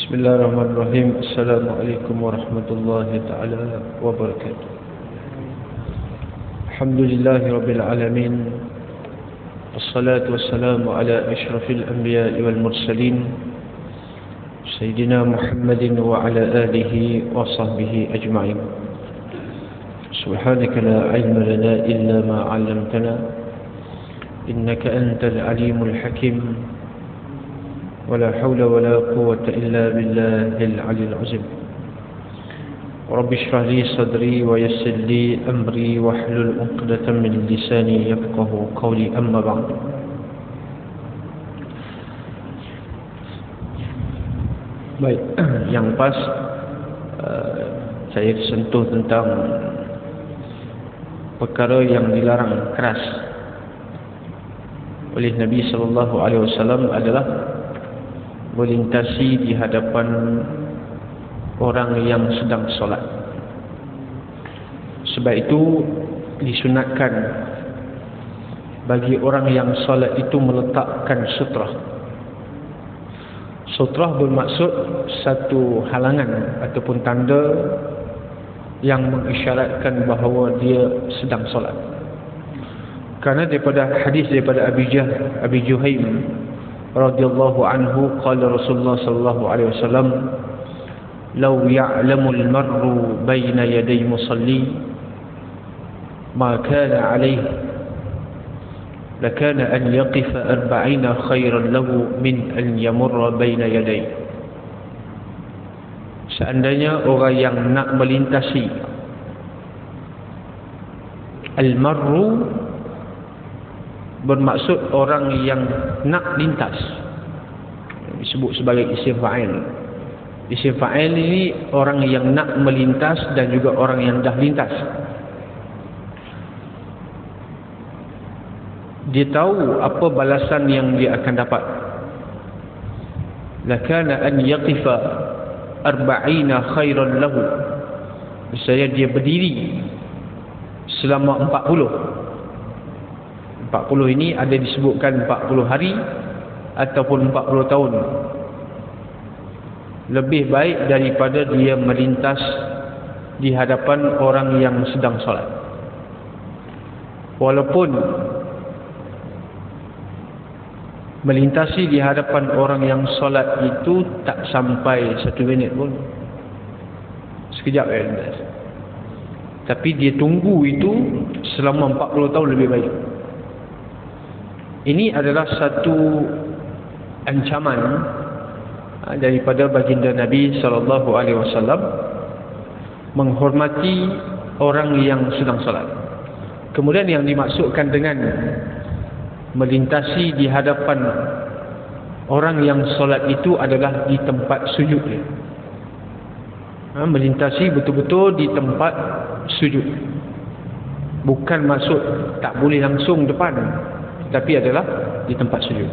Bismillahirrahmanirrahim. Assalamualaikum warahmatullahi ta'ala wabarakatuh. Alhamdulillahirabbil alamin. Wassalatu wassalamu ala asyrafil anbiya'i wal mursalin Sayyidina Muhammadin wa ala alihi wa sahbihi ajma'in. Subhanaka la ilma lana illa ma 'allamtana innaka antal alimul hakim. ولا حول ولا قوة إلا بالله العلي العظيم. رب اشرح لي صدري ويسر لي أمري واحلل عقدة من لساني يفقهوا قولي. أما بعد. Baik, yang pas saya sentuh tentang perkara yang dilarang keras oleh Nabi SAW adalah melintasi di hadapan orang yang sedang solat. Sebab itu disunatkan bagi orang yang solat itu meletakkan sutrah. Sutrah bermaksud satu halangan ataupun tanda yang mengisyaratkan bahawa dia sedang solat. Kerana daripada hadis daripada Abi Juhaim radhiyallahu anhu, qala Rasulullah sallallahu alaihi wasallam, law ya'lamul mar'u baina yaday musalli ma kana alayhi lakana an yaqifa 40 khairan lahu min an yamurra baina yaday. Seandainya orang yang nak melintasi, al-mar'u bermaksud orang yang nak lintas, disebut sebagai isim fa'il. Isim fa'il ini orang yang nak melintas dan juga orang yang dah lintas. Dia tahu apa balasan yang dia akan dapat. Lakana an yaqifa 40 khairan lahu. Misalnya dia berdiri selama 40 ini ada disebutkan 40 hari ataupun 40 tahun. Lebih baik daripada dia melintas di hadapan orang yang sedang solat. Walaupun melintasi di hadapan orang yang solat itu tak sampai 1 minit pun, sekejap dia lintas. Tapi dia tunggu itu selama 40 tahun lebih baik. Ini adalah satu ancaman daripada baginda Nabi SAW menghormati orang yang sedang salat. Kemudian yang dimaksudkan dengan melintasi di hadapan orang yang salat itu adalah di tempat sujud dia. Melintasi betul-betul di tempat sujud. Bukan maksud tak boleh langsung depan, tapi adalah di tempat sujud.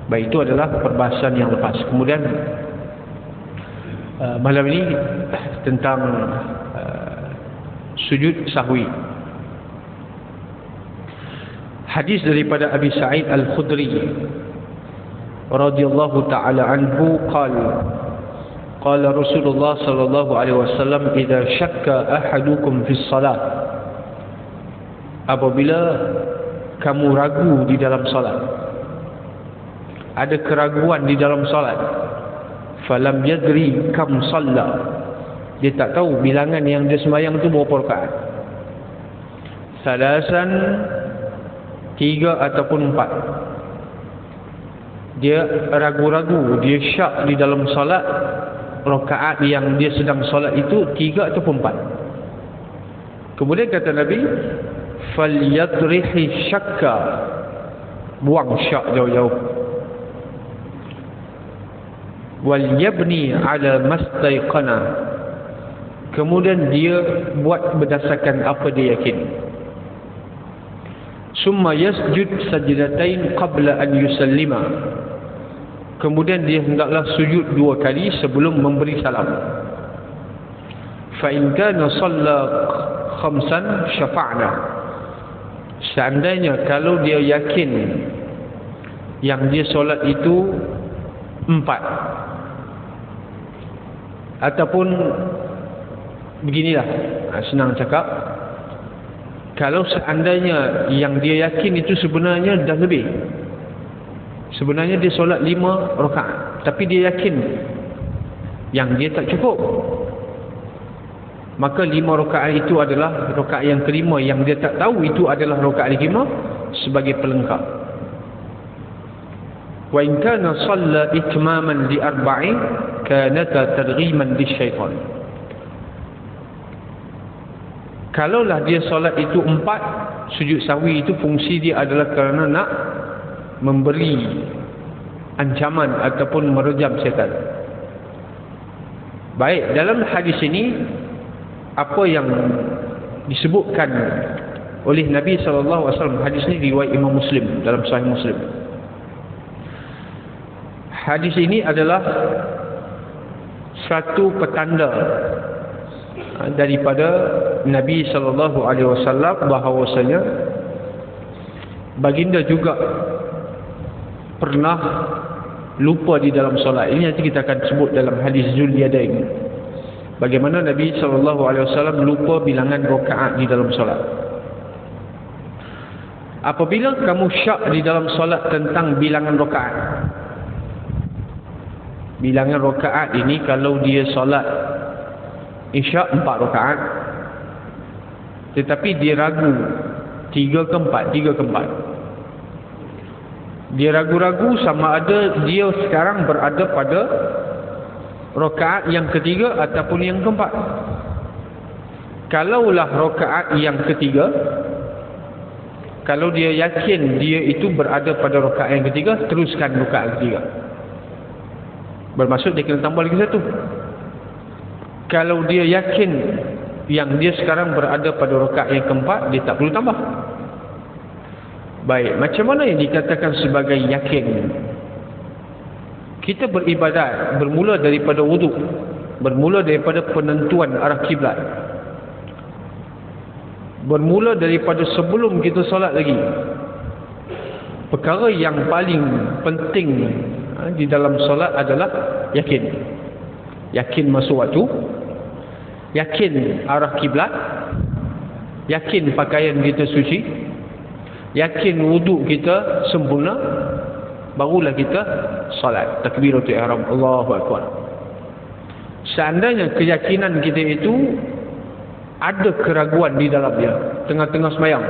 Baik, itu adalah perbahasan yang lepas. Kemudian malam ini tentang sujud sahwi. Hadis daripada Abi Sa'id Al-Khudri radhiyallahu ta'ala anhu qala Rasulullah sallallahu alaihi wasallam, idza syakka ahadukum fi shalah, apabila kamu ragu di dalam salat, ada keraguan di dalam salat, falam yadri kam shalla, dia tak tahu bilangan yang dia sembahyang itu berapa rakaat, salasan, 3 ataupun 4. Dia ragu-ragu, dia syak di dalam salat, rakaat yang dia sedang salat itu 3 ataupun 4. Kemudian kata Nabi, falyadrihi syakka, buang syak jauh-jauh, wal yabni ala mastaiqana, kemudian dia buat berdasarkan apa dia yakin. Summa yasjud sajdatain qabla an yusallima, kemudian dia hendaklah sujud 2 kali sebelum memberi salam. Fa in kana shalla khamsan syafa'na, seandainya kalau dia yakin yang dia solat itu 4, Ataupun beginilah, senang cakap, kalau seandainya yang dia yakin itu sebenarnya dah lebih, sebenarnya dia solat 5 rakaat, tapi dia yakin yang dia tak cukup, maka 5 rakaat itu adalah rakaat yang kelima, yang dia tak tahu itu adalah rakaat kelima, sebagai pelengkap. Wa in kana shalla itmaman li arba'in kanata targhiman lisyaitan. Kalaulah dia solat itu 4, sujud sahwi itu fungsi dia adalah kerana nak memberi ancaman ataupun merejam syaitan. Baik, dalam hadis ini apa yang disebutkan oleh Nabi SAW, hadis ini riwayat Imam Muslim dalam Sahih Muslim. Hadis ini adalah satu petanda daripada Nabi SAW bahawasanya baginda juga pernah lupa di dalam solat. Ini nanti kita akan sebut dalam hadis Zulyadain, bagaimana Nabi SAW lupa bilangan rakaat di dalam solat. Apabila kamu syak di dalam solat tentang bilangan rakaat, bilangan rakaat ini kalau dia solat Isyak 4 rakaat, tetapi dia ragu 3 ke 4, dia ragu-ragu sama ada dia sekarang berada pada rakaat yang ketiga ataupun yang keempat. Kalaulah rakaat yang ketiga, kalau dia yakin dia itu berada pada rakaat yang ketiga, teruskan rakaat ketiga, bermaksud dia kena tambah lagi satu. Kalau dia yakin yang dia sekarang berada pada rakaat yang keempat, dia tak perlu tambah. Baik, macam mana yang dikatakan sebagai yakin? Kita beribadat bermula daripada wuduk, bermula daripada penentuan arah kiblat, bermula daripada sebelum kita solat lagi. Perkara yang paling penting di dalam solat adalah yakin. Yakin masuk waktu, yakin arah kiblat, yakin pakaian kita suci, yakin wuduk kita sempurna, barulah kita salat takbiratul ihram, Allahu akbar. Seandainya keyakinan kita itu ada keraguan di dalam dia, tengah-tengah sembahyang,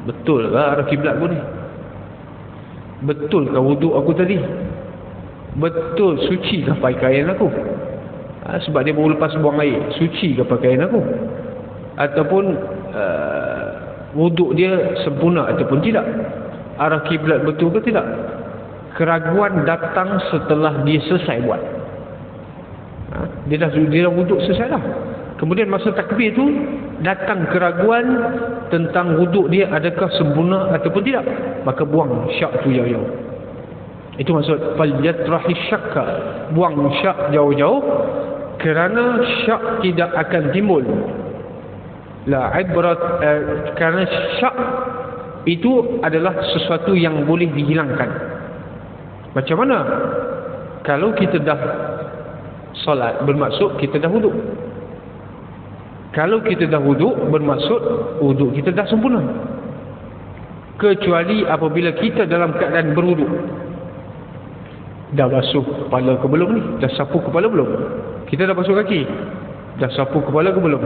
betul ke arah kiblat aku ni? Betul ke wuduk aku tadi? Betul suci ke pakaian aku? Sebab dia baru lepas buang air, suci ke pakaian aku? Ataupun wuduk dia sempurna ataupun tidak? Arah kiblat betul ke tidak? Keraguan datang setelah dia selesai buat. Dia dah wuduk selesai dah. Kemudian masa takbir tu datang keraguan tentang wuduk dia adakah sempurna ataupun tidak, maka buang syak tu jauh-jauh. Itu maksud falyatrahi syakka, buang syak jauh-jauh, kerana syak tidak akan timbul. La ibrat, kerana syak itu adalah sesuatu yang boleh dihilangkan. Macam mana? Kalau kita dah solat, bermaksud kita dah wuduk. Kalau kita dah wuduk, bermaksud wuduk kita dah sempurna. Kecuali apabila kita dalam keadaan berwuduk, dah basuh kepala ke belum ni? Dah sapu kepala belum? Kita dah basuh kaki, dah sapu kepala ke belum?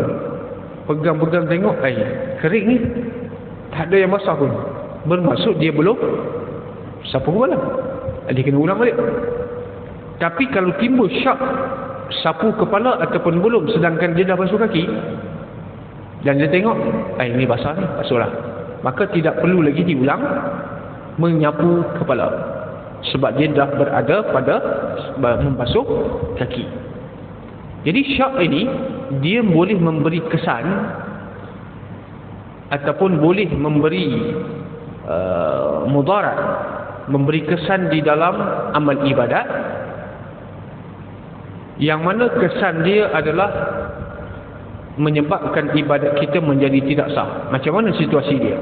Pegang-pegang tengok, kering ni, tak ada yang basah pun, bermaksud dia belum sapu kepala, dia kena ulang balik. Tapi kalau timbul syak sapu kepala ataupun belum, sedangkan dia dah basuh kaki dan dia tengok ini basah ni, basuhlah, maka tidak perlu lagi diulang menyapu kepala, sebab dia dah berada pada membasuh kaki. Jadi syak ini dia boleh memberi kesan ataupun boleh memberi mudarat, memberi kesan di dalam amal ibadat, yang mana kesan dia adalah menyebabkan ibadat kita menjadi tidak sah. Macam mana situasi dia?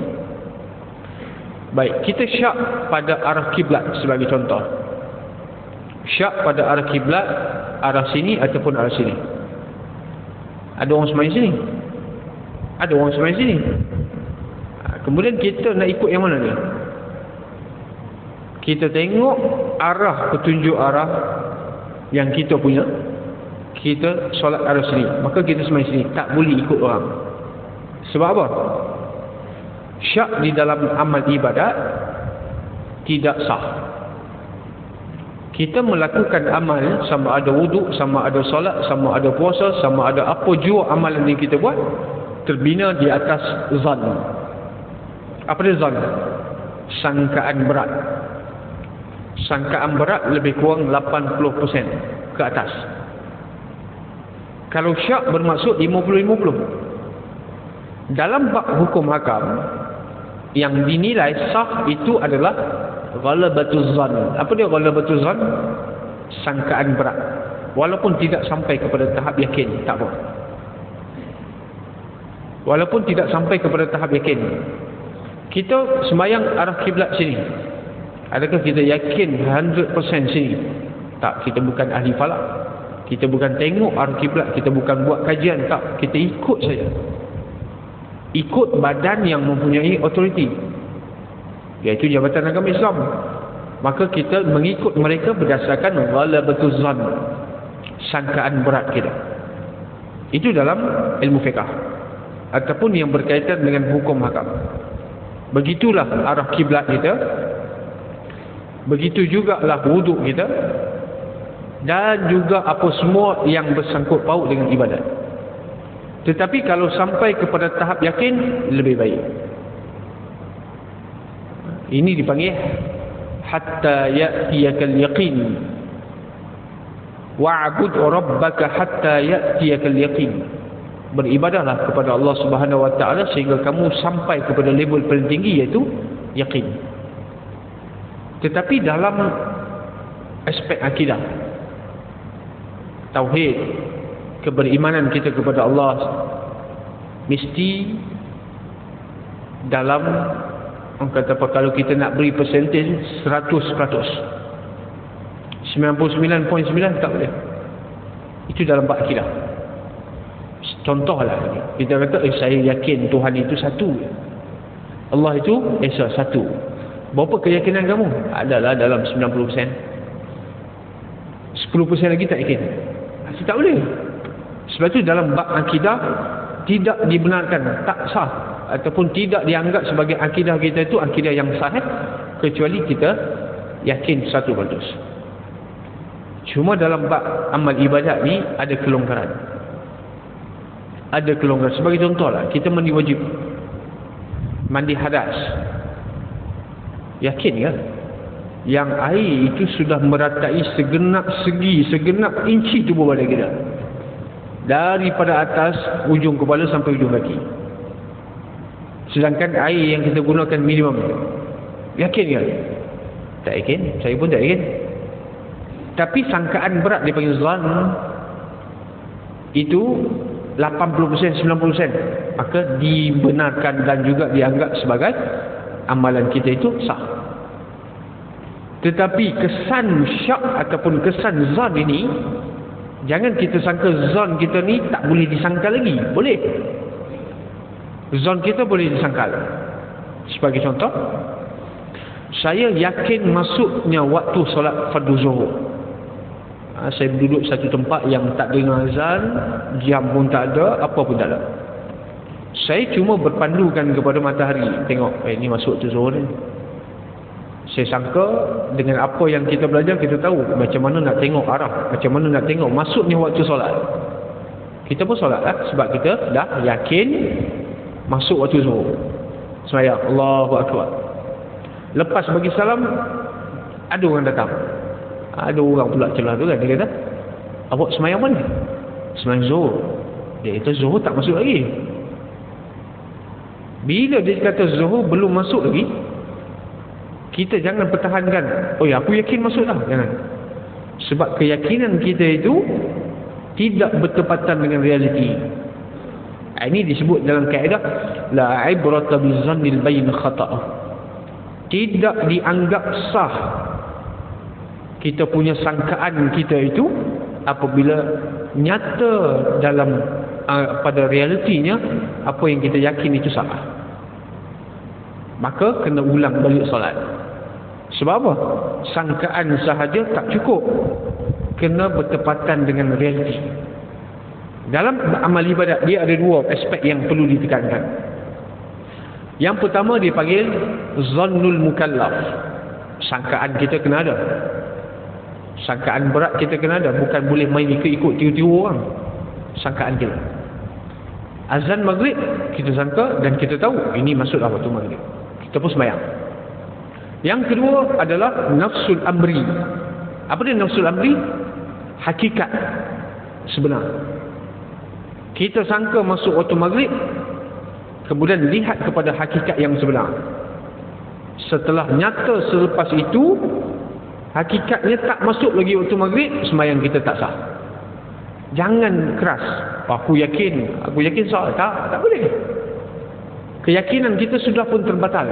Baik, kita syak pada arah kiblat sebagai contoh. Syak pada arah kiblat arah sini ataupun arah sini. Ada orang sembahyang sini, ada orang sembahyang sini. Kemudian kita nak ikut yang mana ni? Kita tengok arah, petunjuk arah yang kita punya, kita solat arah sini, maka kita sembahyang sini. Tak boleh ikut orang. Sebab apa? Syak di dalam amal ibadat tidak sah. Kita melakukan amal, sama ada wuduk, sama ada solat, sama ada puasa, sama ada apa jua amalan yang kita buat, terbina di atas zan. Apa dia zan? Sangkaan berat. Sangkaan berat lebih kurang 80% ke atas. Kalau syak bermaksud 50-50. Dalam bab hukum hakam, yang dinilai sah itu adalah ghalabatuz zan. Apa dia ghalabatuz zan? Sangkaan berat. Walaupun tidak sampai kepada tahap yakin, tak apa. Walaupun tidak sampai kepada tahap yakin. Kita sembahyang arah kiblat sini. Adakah kita yakin 100% sini? Tak, kita bukan ahli falak. Kita bukan tengok arah kiblat, kita bukan buat kajian, tak. Kita ikut saja. Ikut badan yang mempunyai autoriti, iaitu Jabatan Agama Islam. Maka kita mengikut mereka berdasarkan ghalabatuz zan, sangkaan berat kita. Itu dalam ilmu fiqah ataupun yang berkaitan dengan hukum hakam. Begitulah arah kiblat kita, begitu jugalah wuduk kita, dan juga apa semua yang bersangkut paut dengan ibadat. Tetapi kalau sampai kepada tahap yakin, lebih baik. Ini dipanggil hatta ya'tiyakal yaqin. Wa'bud rabbaka hatta ya'tiyakal yaqin. Beribadahlah kepada Allah Subhanahu wa taala sehingga kamu sampai kepada level paling tinggi, iaitu yakin. Tetapi dalam aspek akidah, tauhid, keberimanan kita kepada Allah, mesti dalam, orang kata apa, kalau kita nak beri persentage 100%, 99.9 tak boleh. Itu dalam bab akidah. Contohlah, kita kata saya yakin Tuhan itu satu, Allah itu Esa satu. Berapa keyakinan kamu? Adalah dalam 90%. 10% lagi tak yakin. Itu tak boleh. Sebab itu dalam bab akidah tidak dibenarkan, tak sah, ataupun tidak dianggap sebagai akidah kita itu akidah yang sahih, kecuali kita yakin 100%. Cuma dalam bab amal ibadat ni ada kelonggaran. Ada kelonggaran. Sebagai contohlah, kita mandi wajib, mandi hadas. Yakin kan? Yang air itu sudah meratai segenap segi, segenap inci tubuh badan kita, daripada atas ujung kepala sampai ujung kaki. Sedangkan air yang kita gunakan minimum. Yakin kan? Tak yakin. Saya pun tak yakin. Tapi sangkaan berat dipanggil zan, itu 80%, 90%, maka dibenarkan dan juga dianggap sebagai amalan kita itu sah. Tetapi kesan syak ataupun kesan zan ini, jangan kita sangka zon kita ni tak boleh disangkal lagi. Boleh. Zon kita boleh disangkal. Sebagai contoh, saya yakin masuknya waktu solat fardu zuhur. Saya duduk satu tempat yang tak dengar azan, jam pun tak ada, apa pun tak ada. Saya cuma berpandukan kepada matahari. Tengok, ini masuk tu zuhur ni. Saya sangka dengan apa yang kita belajar, kita tahu macam mana nak tengok arah, macam mana nak tengok masuknya waktu solat. Kita pun solat lah, sebab kita dah yakin masuk waktu zuhur. Sembahyang, Allahu Akbar. Lepas bagi salam, ada orang datang. Ada orang pula celah tu kan, dia kata, awak sembahyang mana? Sembahyang zuhur. Dia kata zuhur tak masuk lagi. Bila dia kata zuhur belum masuk lagi, kita jangan pertahankan, oh ya aku yakin masuk dah. Jangan. Sebab keyakinan kita itu tidak bertepatan dengan realiti. Ini disebut dalam kaedah la ibrata bizannil bayn khata'. Tidak dianggap sah kita punya sangkaan kita itu apabila nyata dalam pada realitinya apa yang kita yakin itu salah, maka kena ulang balik solat. Sebab apa? Sangkaan sahaja tak cukup, kena bertepatan dengan realiti. Dalam amal ibadat dia ada dua aspek yang perlu ditekankan. Yang pertama dipanggil zannul mukallaf. Sangkaan kita kena ada, sangkaan berat kita kena ada, bukan boleh main ikut-ikut tiru-tiru orang. Sangkaan kita, azan maghrib kita sangka dan kita tahu ini masuklah waktu maghrib, kita pun sembahyang. Yang kedua adalah nafsul amri. Apa dia nafsul amri? Hakikat sebenar. Kita sangka masuk waktu maghrib, kemudian lihat kepada hakikat yang sebenar. Setelah nyata selepas itu hakikatnya tak masuk lagi waktu maghrib, sembahyang kita tak sah. Jangan keras, aku yakin sah. Tak boleh. Keyakinan kita sudah pun terbatal.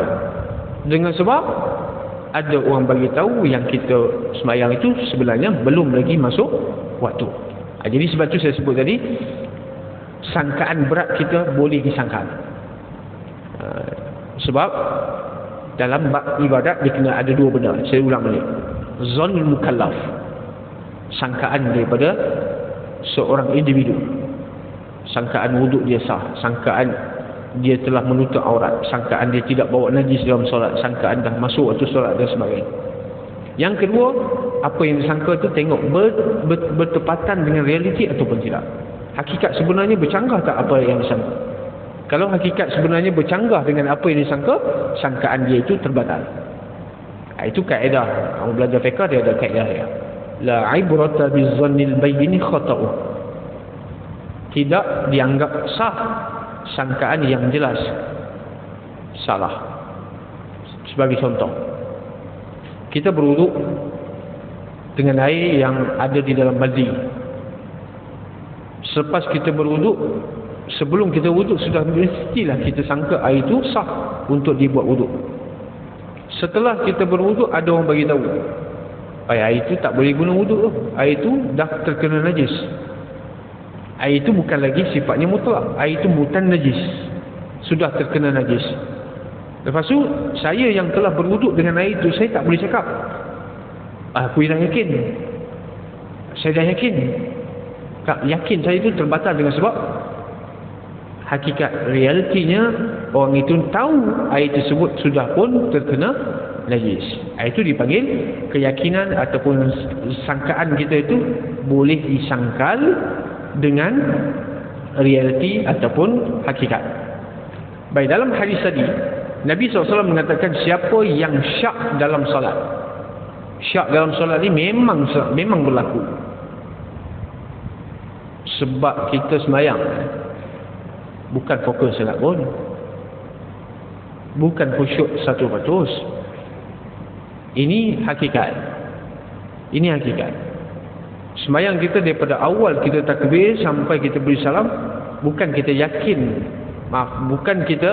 Dengan sebab ada orang bagi tahu yang kita sembahyang itu sebenarnya belum lagi masuk waktu. Jadi sebab tu saya sebut tadi, sangkaan berat kita boleh disangka. Sebab dalam bab ibadat dia kena ada dua benda. Saya ulang balik. Zannul mukallaf, sangkaan daripada seorang individu. Sangkaan wuduk dia sah, sangkaan dia telah menutup aurat, sangkaan dia tidak bawa najis dalam solat, sangkaan dah masuk waktu solat dan sebagainya. Yang kedua, apa yang disangka tu tengok bertepatan dengan realiti ataupun tidak. Hakikat sebenarnya bercanggah tak apa yang disangka. Kalau hakikat sebenarnya bercanggah dengan apa yang disangka, sangkaan dia itu terbatal. Itu kaedah. Kamu belajar fiqh dia ada kaedah dia. La ibrata bizzannil bayyin khata'u. Tidak dianggap sah sangkaan yang jelas salah. Sebagai contoh, kita berwuduk dengan air yang ada di dalam baldi. Selepas kita berwuduk, sebelum kita wuduk sudah mestilah kita sangka air itu sah untuk dibuat wuduk. Setelah kita berwuduk, ada orang bagi tahu air itu tak boleh guna wuduk tu. Air itu dah terkena najis. Air itu bukan lagi sifatnya mutlak. Air itu bukan najis, sudah terkena najis. Lepas tu saya yang telah berwuduk dengan air itu, saya tak boleh cakap aku dah yakin, saya dah yakin. Tak, yakin saya itu terbatal dengan sebab hakikat realitinya orang itu tahu air tersebut sudah pun terkena najis. Itu dipanggil keyakinan ataupun sangkaan kita itu boleh disangkal dengan realiti ataupun hakikat. Baik, dalam hadis tadi Nabi SAW mengatakan siapa yang syak dalam solat. Syak dalam solat ini memang berlaku. Sebab kita sembahyang bukan fokus sangat pun, bukan khusyuk 100%. Ini hakikat. Ini hakikat. Sembahyang kita daripada awal kita takbir sampai kita beri salam, bukan kita yakin, bukan kita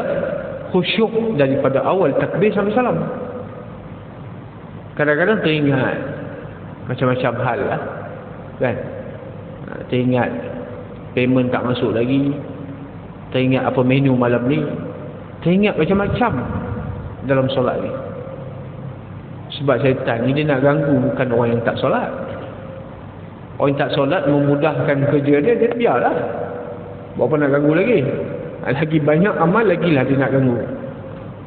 khusyuk daripada awal takbir sampai salam. Kadang-kadang teringat macam-macam hal lah, kan? Teringat payment tak masuk lagi, teringat apa menu malam ni, teringat macam-macam dalam solat ni. Sebab syaitan ni dia nak ganggu bukan orang yang tak solat. Orang yang tak solat memudahkan kerja dia, dia biarlah. Berapa nak ganggu lagi? Lagi banyak amal, lagilah dia nak ganggu.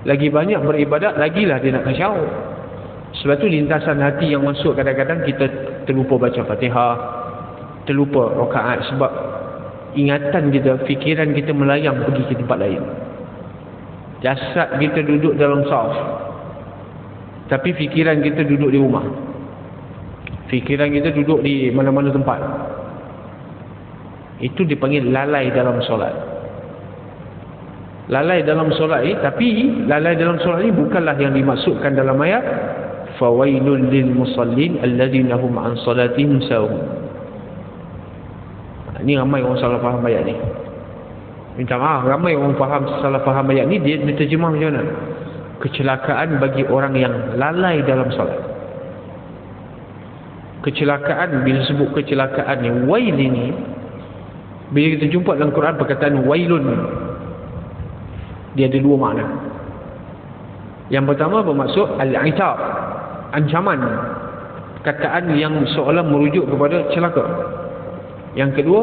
Lagi banyak beribadat, lagilah dia nak kacau. Sebab tu lintasan hati yang masuk, kadang-kadang kita terlupa baca Fatihah, terlupa rakaat, sebab ingatan kita, fikiran kita melayang pergi ke tempat lain. Jasad kita duduk dalam saf, tapi fikiran kita duduk di rumah. Fikiran kita duduk di mana-mana tempat. Itu dipanggil lalai dalam solat. Lalai dalam solat ini, tapi lalai dalam solat ini bukanlah yang dimaksudkan dalam ayat fawailul lil musallin alladzina hum an salatihim sahun. Ini ramai orang salah faham ayat ni. Minta maaf, ramai orang salah faham ayat ni. Dia terjemah macam mana? Kecelakaan bagi orang yang lalai dalam solat. kecelakaan, bila sebut kecelakaan ni, wail ini, bila kita jumpa dalam Quran perkataan wailun, dia ada dua makna. Yang pertama bermaksud al-itab, ancaman, kataan yang seolah merujuk kepada celaka. Yang kedua,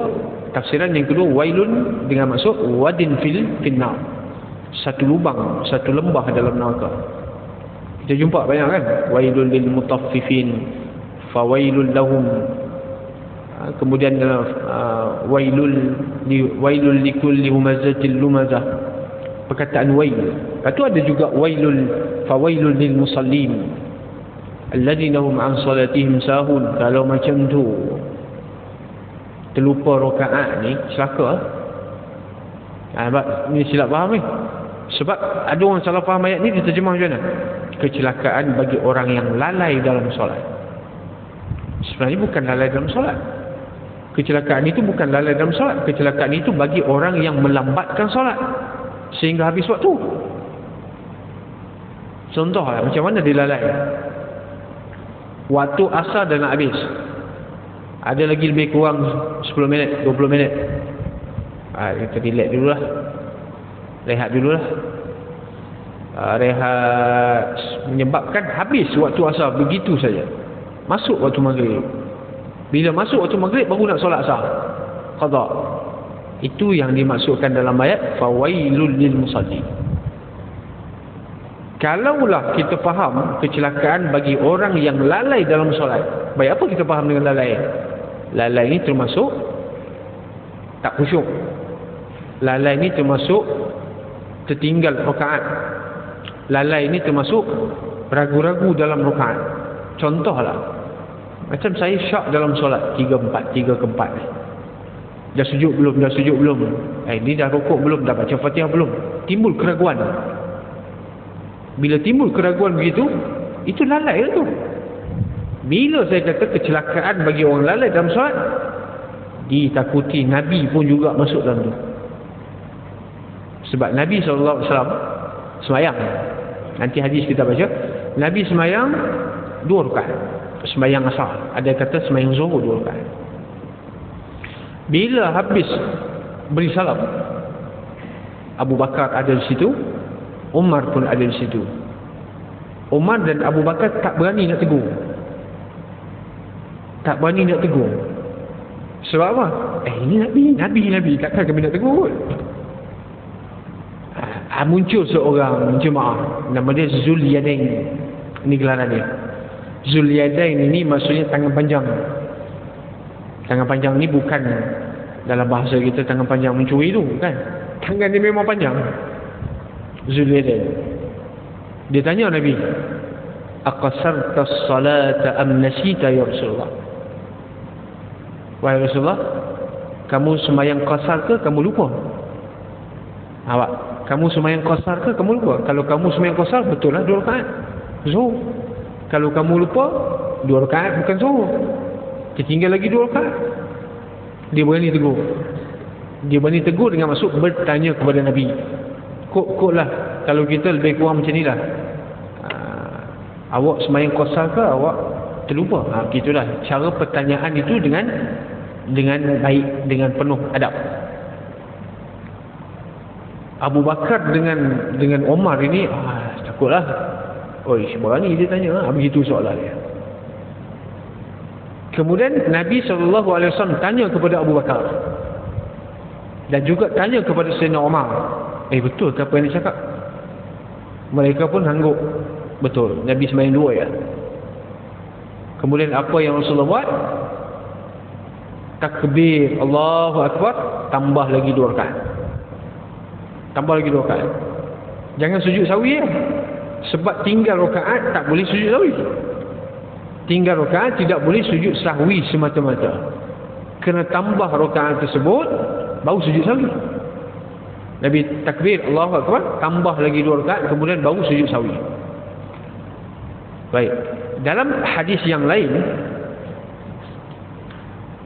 tafsiran yang kedua, wailun dengan maksud wadin fil finnar, satu lubang, satu lembah dalam neraka. Kita jumpa banyak kan, wailul lil mutaffifin, fawailul lahum, kemudian wailul likulli humazatil lumazah, perkataan wail. Lepas tu ada juga fawailul lil musallin alladzina hum an salatihim sahun. Kalau macam tu terlupa rakaat ni, celaka. Ni silap faham ni. Sebab ada orang salah faham ayat ni, diterjemah macam mana? Kecelakaan bagi orang yang lalai dalam solat. Sebenarnya bukan lalai dalam solat. Kecelakaan itu bukan lalai dalam solat. Kecelakaan itu bagi orang yang melambatkan solat sehingga habis waktu. Contoh lah, macam mana dia lalai? Waktu asar dah nak habis, ada lagi lebih kurang 10 minit, 20 minit. Kita relax dulu lah, rehat dulu lah. Rehat menyebabkan habis waktu asar begitu saja. Masuk waktu maghrib. Bila masuk waktu maghrib baru nak solat asar, qada. Itu yang dimaksudkan dalam ayat fawailul lil musallin. Kalaulah kita faham kecelakaan bagi orang yang lalai dalam solat, baik apa kita faham dengan lalai? Lalai ini termasuk tak khusyuk. Lalai ini termasuk tertinggal rakaat. Lalai ini termasuk ragu-ragu dalam rakaat. Contohlah, macam saya syak dalam solat 3 ke 4. Dah sujud belum? Ni dah rukuk belum? Dah baca Fatihah belum? Timbul keraguan. Bila timbul keraguan begitu, itu lalai lah tu. Bila saya kata kecelakaan bagi orang lalai dalam solat, ditakuti Nabi pun juga masuk dalam tu. Sebab Nabi SAW semayang, nanti hadis kita baca, Nabi semayang 2 rakaat, semayang asar. Ada kata semayang zuhur 2 rakaat. Bila habis beri salam, Abu Bakar ada di situ, Umar pun ada di situ. Umar dan Abu Bakar tak berani nak tegur. Sebab apa? Ini Nabi, takkan kami nak tegur. Muncul seorang jemaah, nama dia Zulyadain. Ini gelaran dia. Zulyadain ini maksudnya tangan panjang. Tangan panjang ni bukan dalam bahasa kita tangan panjang mencuri tu, kan? Tangan dia memang panjang. Zulyadain. Dia tanya Nabi, aqasarta as-salata am nasita ya Rasulullah? Wahai Rasulullah, kamu sembahyang qasar ke kamu lupa? Awak, kamu sembahyang qasar ke kamu lupa? Kalau kamu sembahyang qasar, betul lah 2 rakaat zuhur. Kalau kamu lupa, 2 rakaat bukan zuhur, tertinggal lagi 2 rakaat. Dia berani tegur dengan maksud bertanya kepada Nabi. Kok lah, kalau kita lebih kurang macam ni lah. Awak sembahyang qasar ke awak terlupa? Begitulah cara pertanyaan itu dengan baik, dengan penuh adab. Abu Bakar dengan Umar ini takutlah. Berani dia tanya, begitu soalan dia. Kemudian Nabi SAW tanya kepada Abu Bakar dan juga tanya kepada Sayyidina Umar, betul ke apa yang dia cakap? Mereka pun hangguk. Betul, Nabi sembahyang 2 ya. Kemudian apa yang Rasulullah buat? Takbir, Allahu Akbar, tambah lagi 2 rakaat. Jangan sujud sawi ya. Sebab tinggal rakaat tak boleh sujud sawi. Tinggal rakaat tidak boleh sujud sahwi semata-mata. Kena tambah rakaat tersebut baru sujud sahwi. Nabi takbir Allahu Akbar, tambah lagi 2 rakaat, kemudian baru sujud sahwi. Baik. Dalam hadis yang lain,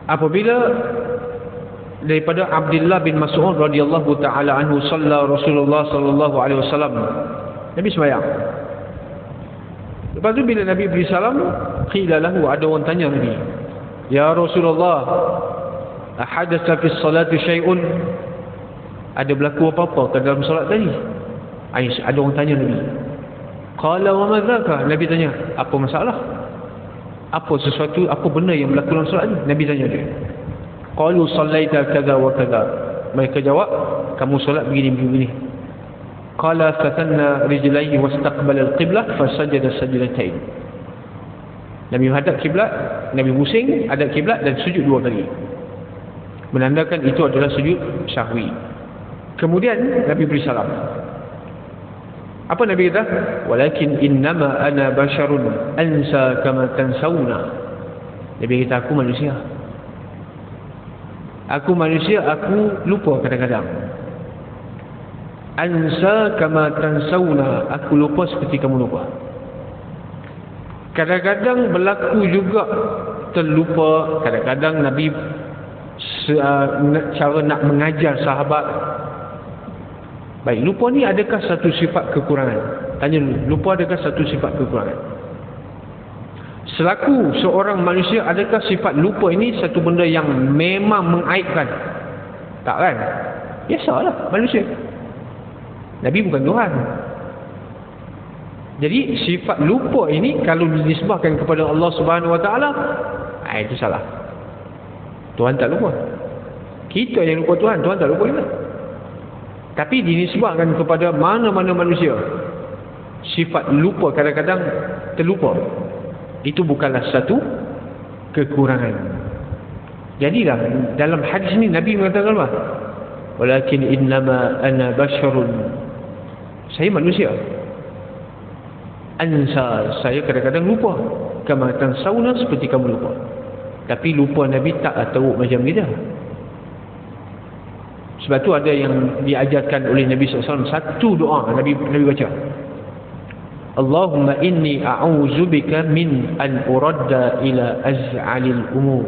apabila daripada Abdullah bin Mas'ud radhiyallahu taala anhu, shalla Rasulullah sallallahu alaihi wasallam, Nabi sembahyang. Lepas tu bila Nabi beri salam, Faqila lahu, ada orang tanya Nabi, ya Rasulullah, ahadatsa fi salati syai'un, ada berlaku apa-apa ke dalam solat tadi? Ada orang tanya Nabi. Qala wa ma dzaka, Nabi tanya, apa masalah? Apa sesuatu, apa benda yang berlaku dalam solat ni? Nabi tanya dia. Qalu sallaita kadza wa kadza. Mereka jawab, kamu solat begini-begini. Qala fatanna rijlaihi wastaqbala al-qiblah fasajada sajdatain. Nabi menghadap kiblat, Nabi pusing hadap kiblat dan sujud 2 kali. Menandakan itu adalah sujud syahwi. Kemudian Nabi beri salam. Apa Nabi kata? Walakin innama ana basharun ansa kama tansawna. Nabi kata, aku manusia. Aku manusia, aku lupa kadang-kadang. Ansa kama tansawna, aku lupa seperti kamu lupa. Kadang-kadang berlaku juga terlupa. Kadang-kadang Nabi cara nak mengajar sahabat. Baik, lupa ni adakah satu sifat kekurangan? Tanya dulu, lupa adakah satu sifat kekurangan? Selaku seorang manusia, adakah sifat lupa ini satu benda yang memang mengaibkan? Tak kan? Biasalah manusia. Nabi bukan Tuhan. Jadi sifat lupa ini kalau dinisbahkan kepada Allah Subhanahu Wa Taala, itu salah. Tuhan tak lupa. Kita yang lupa Tuhan, Tuhan tak lupa kita. Tapi dinisbahkan kepada mana-mana manusia, sifat lupa kadang-kadang terlupa. Itu bukanlah satu kekurangan. Jadilah dalam hadis ini Nabi mengatakan apa? Walakin innama ana basharun. Saya manusia. Ansa, saya kadang-kadang lupa. Kama tansawna, seperti kamu lupa. Tapi lupa Nabi tak teruk macam kita. Sebab tu ada yang diajarkan oleh Nabi SAW, satu doa Nabi baca. Allahumma inni a'udzubika min an uradda ila az'alil umur.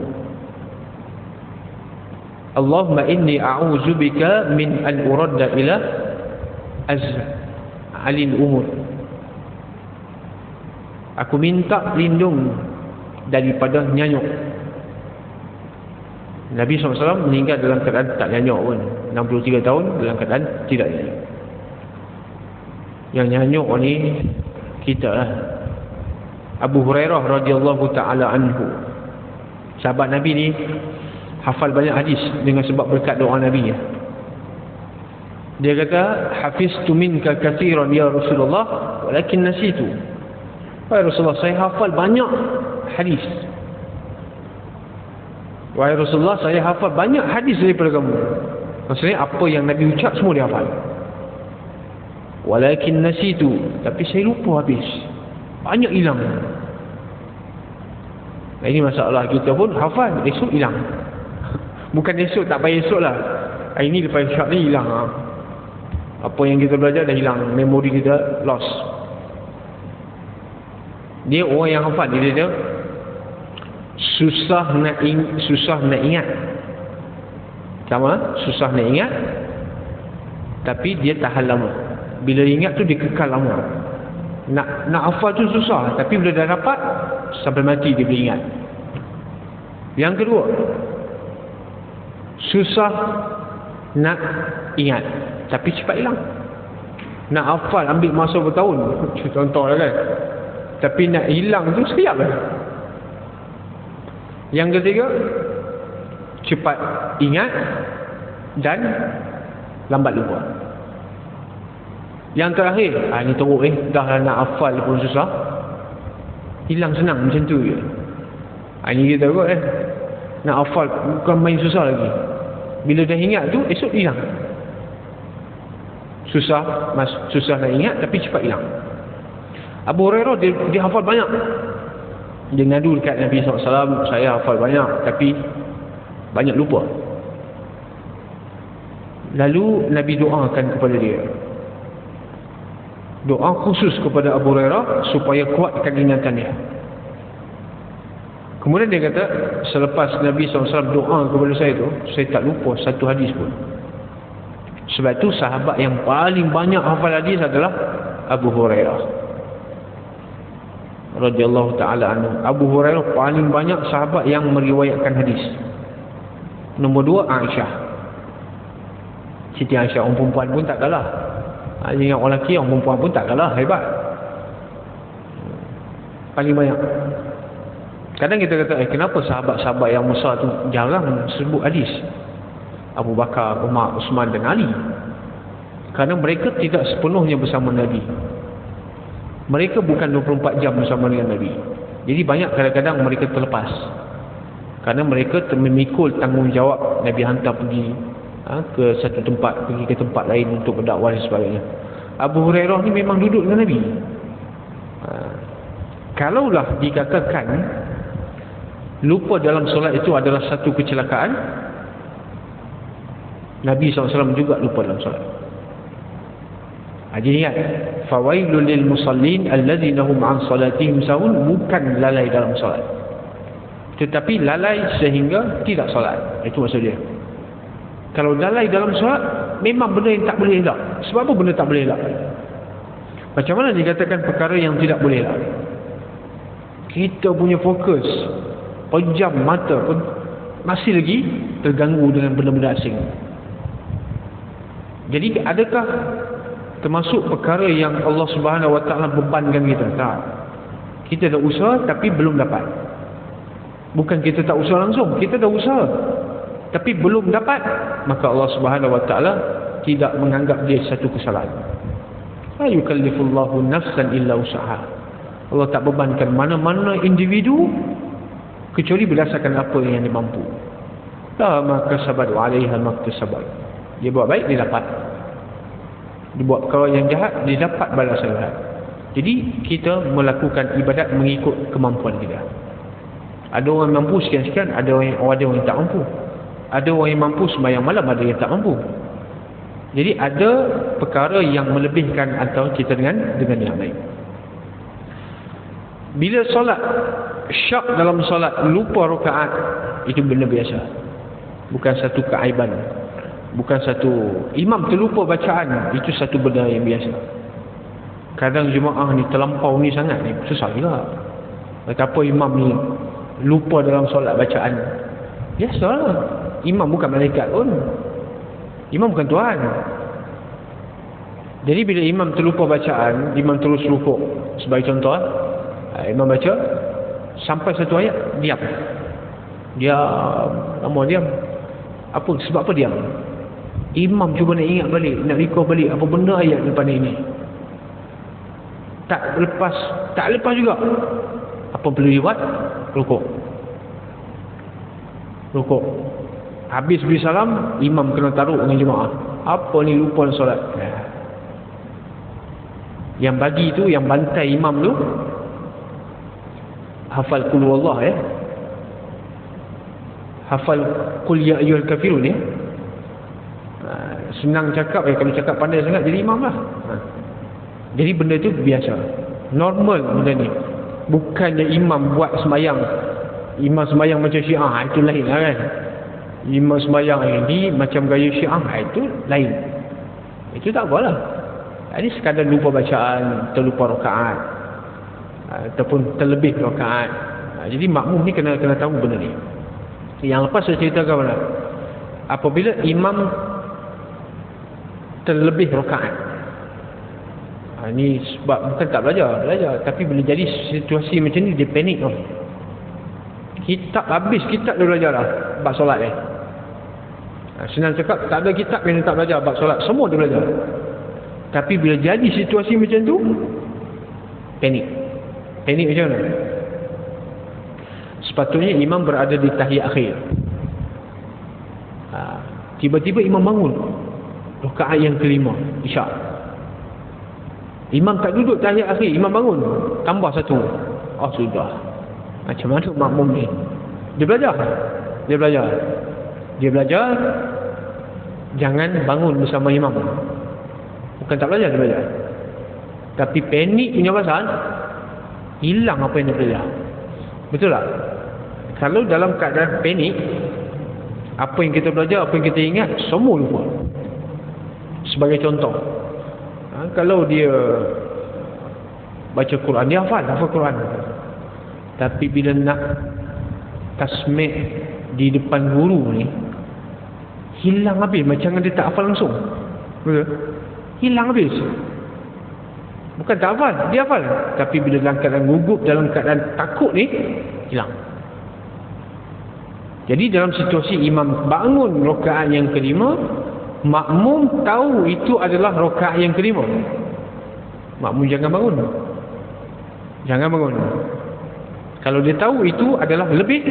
Allahumma inni a'udzubika min an uradda ila az'alil umur. Aku minta lindung daripada nyanyuk. Nabi SAW meninggal dalam keadaan tak nyanyuk pun, 63 tahun dalam keadaan tidak nyanyuk. Yang nyanyuk ni kita lah. Abu Hurairah radhiyallahu ta'ala anhu, sahabat Nabi ni hafal banyak hadis dengan sebab berkat doa Nabi ya. Dia kata, hafiztu minka katsiran ya Rasulullah walakin nasitu. Wahai Rasulullah, saya hafal banyak hadis. Wahai Rasulullah, saya hafal banyak hadis daripada kamu. Maksudnya apa yang Nabi ucap semua dia hafal. Walakin nasitu, tapi saya lupa habis. Banyak hilang. Nah, ini masalah kita pun hafal, esok hilang. Bukan esok, tak payah esok lah. Hari ni lepas syak ni hilang. Apa yang kita belajar dah hilang. Memori kita lost. Dia orang yang hafal, dia susah nak ingat. Sama, susah nak ingat, tapi dia tahan lama. Bila ingat tu dia kekal lama. Nak hafal tu susah, tapi bila dah dapat sampai mati dia boleh ingat. Yang kedua, susah nak ingat, tapi cepat hilang. Nak hafal ambil masa bertahun, contohlah kan. Tapi nak hilang tu sekejap lah. Yang ketiga, cepat ingat dan lambat lupa. Yang terakhir, ni teruk dah nak hafal pun susah, hilang senang macam tu je. Ni kita kot nak hafal bukan main susah lagi. Bila dah ingat tu, esok hilang. Susah nak ingat tapi cepat hilang. Abu Hurairah dia hafal banyak. Dia ngadu dekat Nabi SAW, saya hafal banyak tapi banyak lupa. Lalu Nabi doakan kepada dia, doa khusus kepada Abu Hurairah supaya kuatkan ingatan dia. Kemudian dia kata, selepas Nabi SAW doa kepada saya tu, saya tak lupa satu hadis pun. Sebab tu sahabat yang paling banyak hafal hadis adalah Abu Hurairah. radhiyallahu taala anhu. Abu Hurairah paling banyak sahabat yang meriwayatkan hadis. Nombor 2 Aisyah. Siti Aisyah, orang perempuan pun tak kalah. Yang orang lelaki, orang perempuan pun tak kalah hebat. Paling banyak. Kadang kita kata, kenapa sahabat-sahabat yang besar tu jarang sebut hadis? Abu Bakar, Umar, Usman dan Ali. Kerana mereka tidak sepenuhnya bersama Nabi. Mereka bukan 24 jam bersama dengan Nabi. Jadi banyak kadang-kadang mereka terlepas. Kerana mereka memikul tanggungjawab Nabi hantar pergi ke satu tempat, pergi ke tempat lain untuk berdakwah dan sebagainya. Abu Hurairah ni memang duduk dengan Nabi. Kalaulah dikatakan lupa dalam solat itu adalah satu kecelakaan, Nabi SAW juga lupa dalam solat. Jadi ingat, fawailul lil musallin alladzina hum an salatihim sahun, bukan lalai dalam solat, tetapi lalai sehingga tidak solat. Itu maksud dia. Kalau lalai dalam solat, memang benda yang tak boleh elak. Sebab apa benda tak boleh elak? Macam mana dikatakan perkara yang tidak boleh elak? Kita punya fokus, pejam mata pun masih lagi terganggu dengan benda-benda asing. Jadi adakah termasuk perkara yang Allah Subhanahu Wa Taala bebankan kita? Tak. Kita dah usaha tapi belum dapat. Bukan kita tak usaha langsung, kita dah usaha tapi belum dapat, maka Allah Subhanahu Wa Taala tidak menganggap dia satu kesalahan. La yukallifullahu nafsan illa usaha. Allah tak bebankan mana-mana individu kecuali berdasarkan apa yang dia mampu. La makasabat wa 'alaiha maktasabat. Dia buat baik, dia dapat. Dia buat perkara yang jahat, dia dapat balasan jahat. Jadi kita melakukan ibadat mengikut kemampuan kita. Ada orang mampu sekian-sekian, ada orang yang tak mampu. Ada orang yang mampu sembahyang malam, ada yang tak mampu. Jadi ada perkara yang melebihkan antara kita dengan yang lain. Bila solat syak dalam solat, lupa rakaat, itu benda biasa. Bukan satu keaiban. Bukan satu imam terlupa bacaan, itu satu benda yang biasa. Kadang jemaah ni terlampau ni sangat ni, susah juga. Betapa imam ni lupa dalam solat bacaan. Biasalah. Imam bukan malaikat pun. Imam bukan Tuhan. Jadi bila imam terlupa bacaan, imam terus rukuk. Sebagai contoh, imam baca sampai satu ayat, diam. Lama diam. Sebab apa diam? Imam cuba nak ingat balik, nak recall balik apa benda ayat lepas ini. Tak lepas juga. Apa perlu dibuat? Rukuk. Habis beri salam, imam kena taruh dengan jemaah. Apa ni lupa solat? Yang bagi tu, yang bantai imam tu, hafal qul huwallah ya. Hafal qul ya ayyuhal kafirun ya. Senang cakap kalau cakap pandai sangat jadi imam lah. Jadi benda tu biasa, normal benda ni. Bukannya imam buat sembahyang, imam sembahyang macam Syiah, itu lain lah kan. Imam sembahyang ini macam gaya Syiah, itu lain. Itu tak apalah. Ini sekadar lupa bacaan, terlupa rakaat, ataupun terlebih rakaat. Jadi makmum ni kena tahu benda ni. Yang lepas saya ceritakan mana? Apabila imam terlebih rakaat, ini sebab bukan tak belajar, tapi bila jadi situasi macam ni dia panik tau. Habis kitab dia belajar dah bab solat ni. Senang cakap, tak ada kitab yang tak belajar bab solat, semua dia belajar. Tapi bila jadi situasi macam tu, panik macam mana? Sepatutnya imam berada di tahiyat akhir. Tiba-tiba imam bangun rakaat yang kelima, isyak. Imam tak duduk tahiyat akhir, imam bangun, tambah satu. Oh sudah. Macam mana makmum ni? Dia belajar. Jangan bangun bersama imam. Bukan tak belajar, dia belajar. Tapi panik punya pasal, hilang apa yang dia belajar. Betul tak? Kalau dalam keadaan panik, apa yang kita belajar, apa yang kita ingat, semua lupa. Sebagai contoh, kalau dia baca Quran, dia hafal Quran. Tapi bila nak tasmih di depan guru ni, hilang habis macam dia tak hafal langsung. Betul? Hilang habis. Bukan tak hafal, dia hafal. Tapi bila dalam keadaan gugup, dalam keadaan takut ni, hilang. Jadi dalam situasi imam bangun rakaat yang kelima, makmum tahu itu adalah rakaat yang kelima. Makmum jangan bangun. Jangan bangun. Kalau dia tahu itu adalah lebih,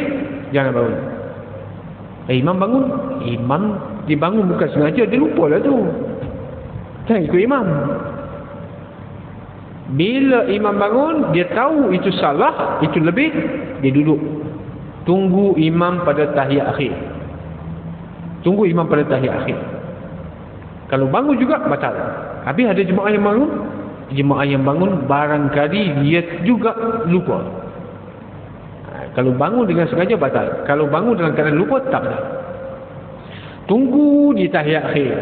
jangan bangun. Imam bangun. Imam dibangun bukan sengaja, dia lupa lah tu. Jangan ikut imam. Bila imam bangun, dia tahu itu salah, itu lebih, dia duduk. Tunggu imam pada tahiyat akhir. Tunggu imam pada tahiyat akhir. Kalau bangun juga, batal. Habis ada jemaah yang bangun. Jemaah yang bangun, barangkali dia juga lupa. Kalau bangun dengan sengaja, batal. Kalau bangun dalam keadaan lupa, tak batal. Tunggu di tahiyat akhir.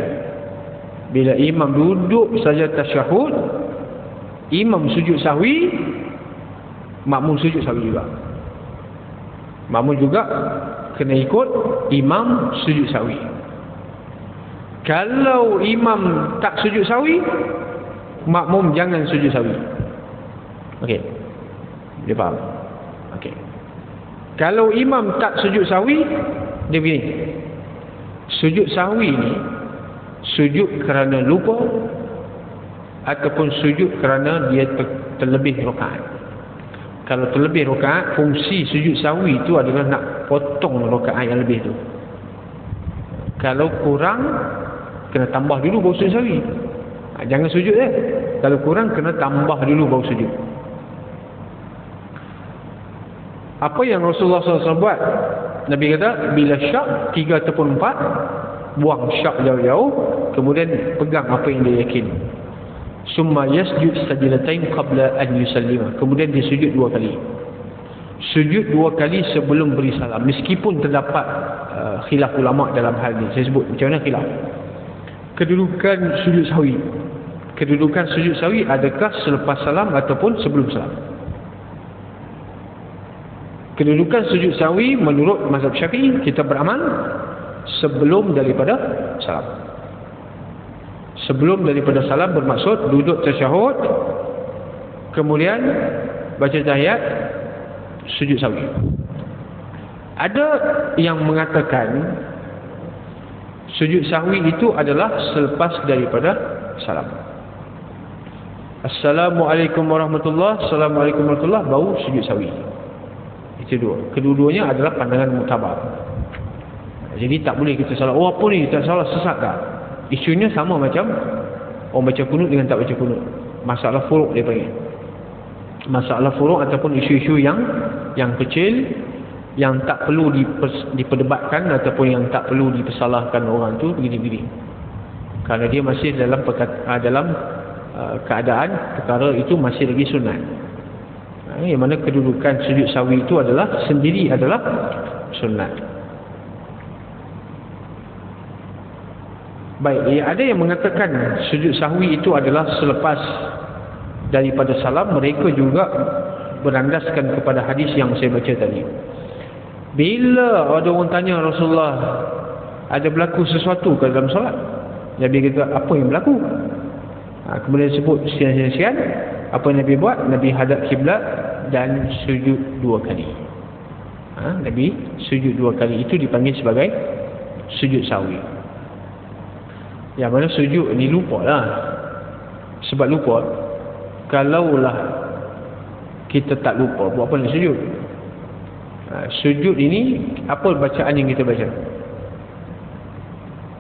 Bila imam duduk saja tasyahud, imam sujud sahwi, makmum sujud sahwi juga. Makmum juga kena ikut imam sujud sahwi. Kalau imam tak sujud sahwi, makmum jangan sujud sahwi. Okey. Dia faham? Okey. Kalau imam tak sujud sahwi, dia begini. Sujud sahwi ni sujud kerana lupa ataupun sujud kerana dia terlebih rakaat. Kalau terlebih rakaat, fungsi sujud sahwi itu adalah nak potong rakaat yang lebih tu. Kalau kurang, kena tambah dulu baru sujud sahwi. Jangan sujud Kalau kurang, kena tambah dulu baru sujud. Apa yang Rasulullah SAW buat? Nabi kata, bila syak 3 ataupun 4, buang syak jauh-jauh, kemudian pegang apa yang dia yakin. Summa yasjud sajdatain qabla an yusallima. Kemudian dia sujud 2 kali. Sujud 2 kali sebelum beri salam. Meskipun terdapat khilaf ulama dalam hal ini. Saya sebut macam mana khilaf. Kedudukan sujud sahwi. Kedudukan sujud sahwi adakah selepas salam ataupun sebelum salam? Kedudukan sujud sahwi menurut mazhab Syafi'i, kita beramal sebelum daripada salam. Sebelum daripada salam bermaksud duduk tasyahud, kemudian baca tahiyat, sujud sahwi. Ada yang mengatakan sujud sahwi itu adalah selepas daripada salam. Assalamualaikum warahmatullahi wabarakatuh, Assalamualaikum warahmatullahi wabarakatuh, baru sujud sahwi. Itu dua. Kedua-duanya adalah pandangan muktabar. Jadi tak boleh kita salah. Oh apa ni? Tak salah, sesat tak? Isunya sama macam orang baca kunut dengan tak baca kunut. Masalah furuk dia panggil. Masalah furuk ataupun isu-isu yang kecil, yang tak perlu diperdebatkan ataupun yang tak perlu dipersalahkan orang tu begini-begini. Kerana dia masih dalam keadaan perkara itu masih lagi sunat. Yang mana kedudukan sujud sahwi itu adalah sendiri adalah sunat. Baik, ada yang mengatakan sujud sahwi itu adalah selepas daripada salam. Mereka juga berandaskan kepada hadis yang saya baca tadi. Bila ada orang tanya Rasulullah, ada berlaku sesuatu ke dalam solat? Nabi kata, apa yang berlaku? Kemudian sebut sekian-sekian. Apa yang Nabi buat? Nabi hadap kiblat dan sujud 2 kali. Nabi sujud 2 kali. Itu dipanggil sebagai sujud sahwi. Yang mana sujud ni lupa lah. Sebab lupa, kalaulah kita tak lupa, buat apa nak sujud? Sujud ini, apa bacaan yang kita baca?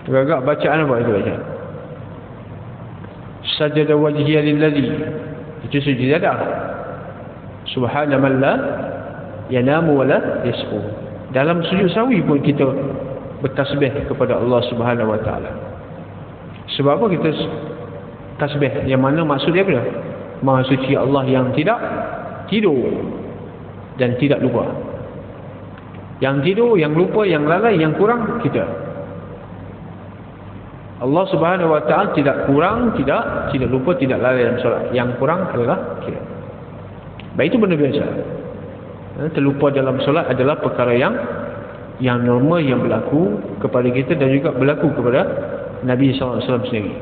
Agak bacaan apa kita baca? Sajada wajhiya lillazi, itu sujud ada. Subhana man la yanamu wa la yasqu. Dalam sujud sahwi pun kita bertasbih kepada Allah Subhanahu wa taala. Sebab apa kita tasbih? Yang mana maksud dia apa? Maha suci Allah yang tidak tidur dan tidak lupa. Yang tidur, yang lupa, yang lalai, yang kurang kita. Allah Subhanahu wa taala tidak kurang, tidak lupa, tidak lalai dalam solat. Yang kurang adalah kita. Baik, itu benda biasa. Terlupa dalam solat adalah perkara yang normal, yang berlaku kepada kita dan juga berlaku kepada Nabi SAW sendiri.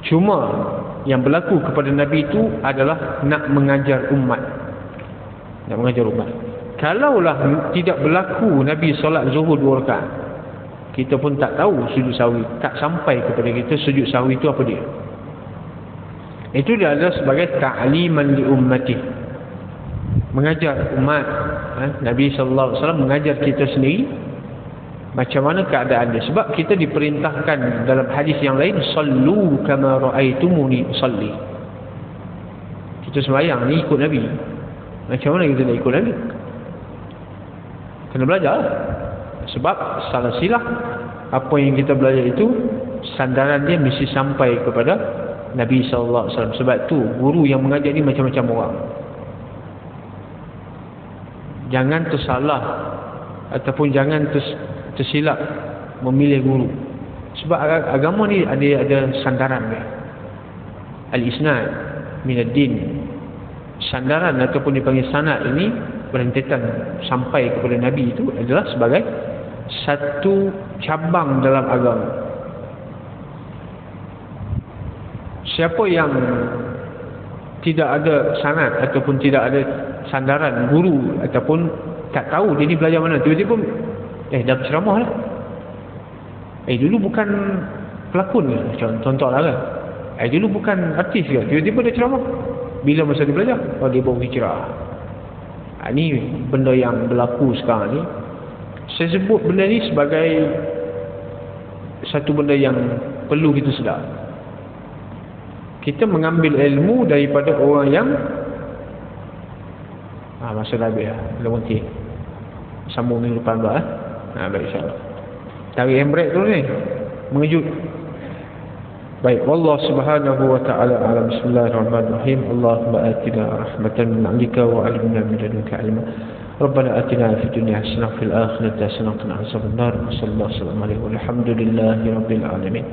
Cuma yang berlaku kepada Nabi itu adalah nak mengajar umat. Nak mengajar umat. Kalaulah tidak berlaku Nabi solat zuhur 2 rakaat, kita pun tak tahu sujud sahwi, tak sampai kepada kita sujud sahwi itu apa dia. Itu dia adalah sebagai ta'liman li ummati, mengajar umat. Nabi SAW mengajar kita sendiri macam mana keadaan dia. Sebab kita diperintahkan dalam hadis yang lain, sallu kama ra'aitumuni usalli. Kita sembahyang ni ikut Nabi. Macam mana kita nak ikut Nabi? Kena belajar. Sebab salah silap apa yang kita belajar itu, sandaran dia mesti sampai kepada Nabi SAW. Sebab tu guru yang mengajar ni macam-macam orang. Jangan tersalah ataupun jangan tersilap memilih guru. Sebab agama ni ada sandaran dia. Al-isnad min ad-din. Sandaran ataupun dipanggil sanad ini, berentetan sampai kepada Nabi itu adalah sebagai satu cabang dalam agama. Siapa yang tidak ada sanad ataupun tidak ada sandaran guru ataupun tak tahu dia ni belajar mana, tiba-tiba dah berceramah lah, dulu bukan pelakon ke, contohlah kan, dulu bukan artis ke, tiba-tiba dia ceramah. Bila masa dia belajar, dia baru hijrah. Ini benda yang berlaku sekarang ni. Saya sebut benda ni sebagai satu benda yang perlu kita sedar. Kita mengambil ilmu daripada orang yang masa dah habis lah, dah berhenti. Sambung minggu depan pula. Baik, insyaAllah. Tarik handbrake tu ni, mengejut. Baik, wallahu subhanahu wa ta'ala a'lam. Bismillahirrahmanirrahim. Allahumma atina rahmatan min 'indika wa 'allimna min ladunka 'ilma. Rabbana atina fid dunya hasanah wa fil akhirati hasanah wa qina adzabannar. Sallallahu alaihi wa sallam. Alhamdulillahi rabbil alamin.